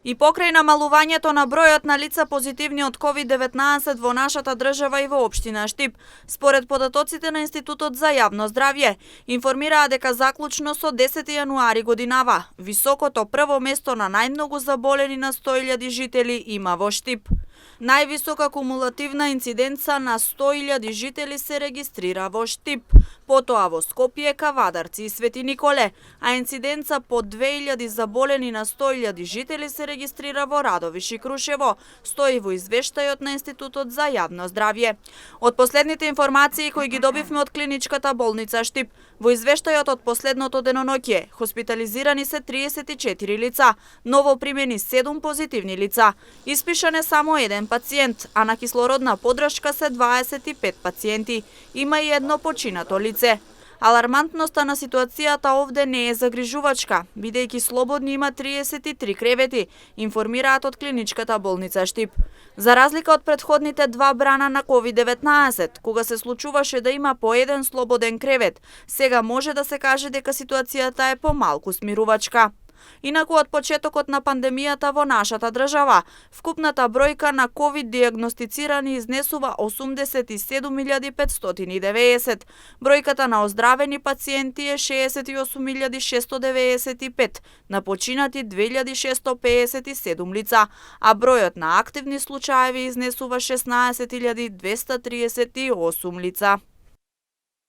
И покрај намалувањето на бројот на лица позитивни од COVID-19 во нашата држава и во општина Штип, според податоците на Институтот за јавно здравје, информираа дека заклучно со 10 јануари годинава, високото прво место на најмногу заболени на 100.000 жители има во Штип. Највисока кумулативна инциденца на 100.000 жители се регистрира во Штип, потоа во Скопје, Кавадарци и Свети Николе, а инциденца по 2.000 заболени на 100.000 жители се регистрира во Радовиш и Крушево, стои во извештајот на Институтот за јавно здравје. Од последните информации кои ги добивме од клиничката болница Штип, во извештајот од последното деноноќе, хоспитализирани се 34 лица, ново примени 7 позитивни лица, испишан е само еден пациент, а на кислородна подршка се 25 пациенти. Има и едно починато лице. Алармантноста на ситуацијата овде не е загрижувачка, бидејќи слободни има 33 кревети, информираат од клиничката болница Штип. За разлика од претходните два брана на COVID-19, кога се случуваше да има по еден слободен кревет, сега може да се каже дека ситуацијата е помалку смирувачка. Инаку од почетокот на пандемијата во нашата држава, вкупната бројка на ковид диагностицирани изнесува 87.590. Бројката на оздравени пациенти е 68.695, на починати 2.657 лица, а бројот на активни случаеви изнесува 16.238 лица.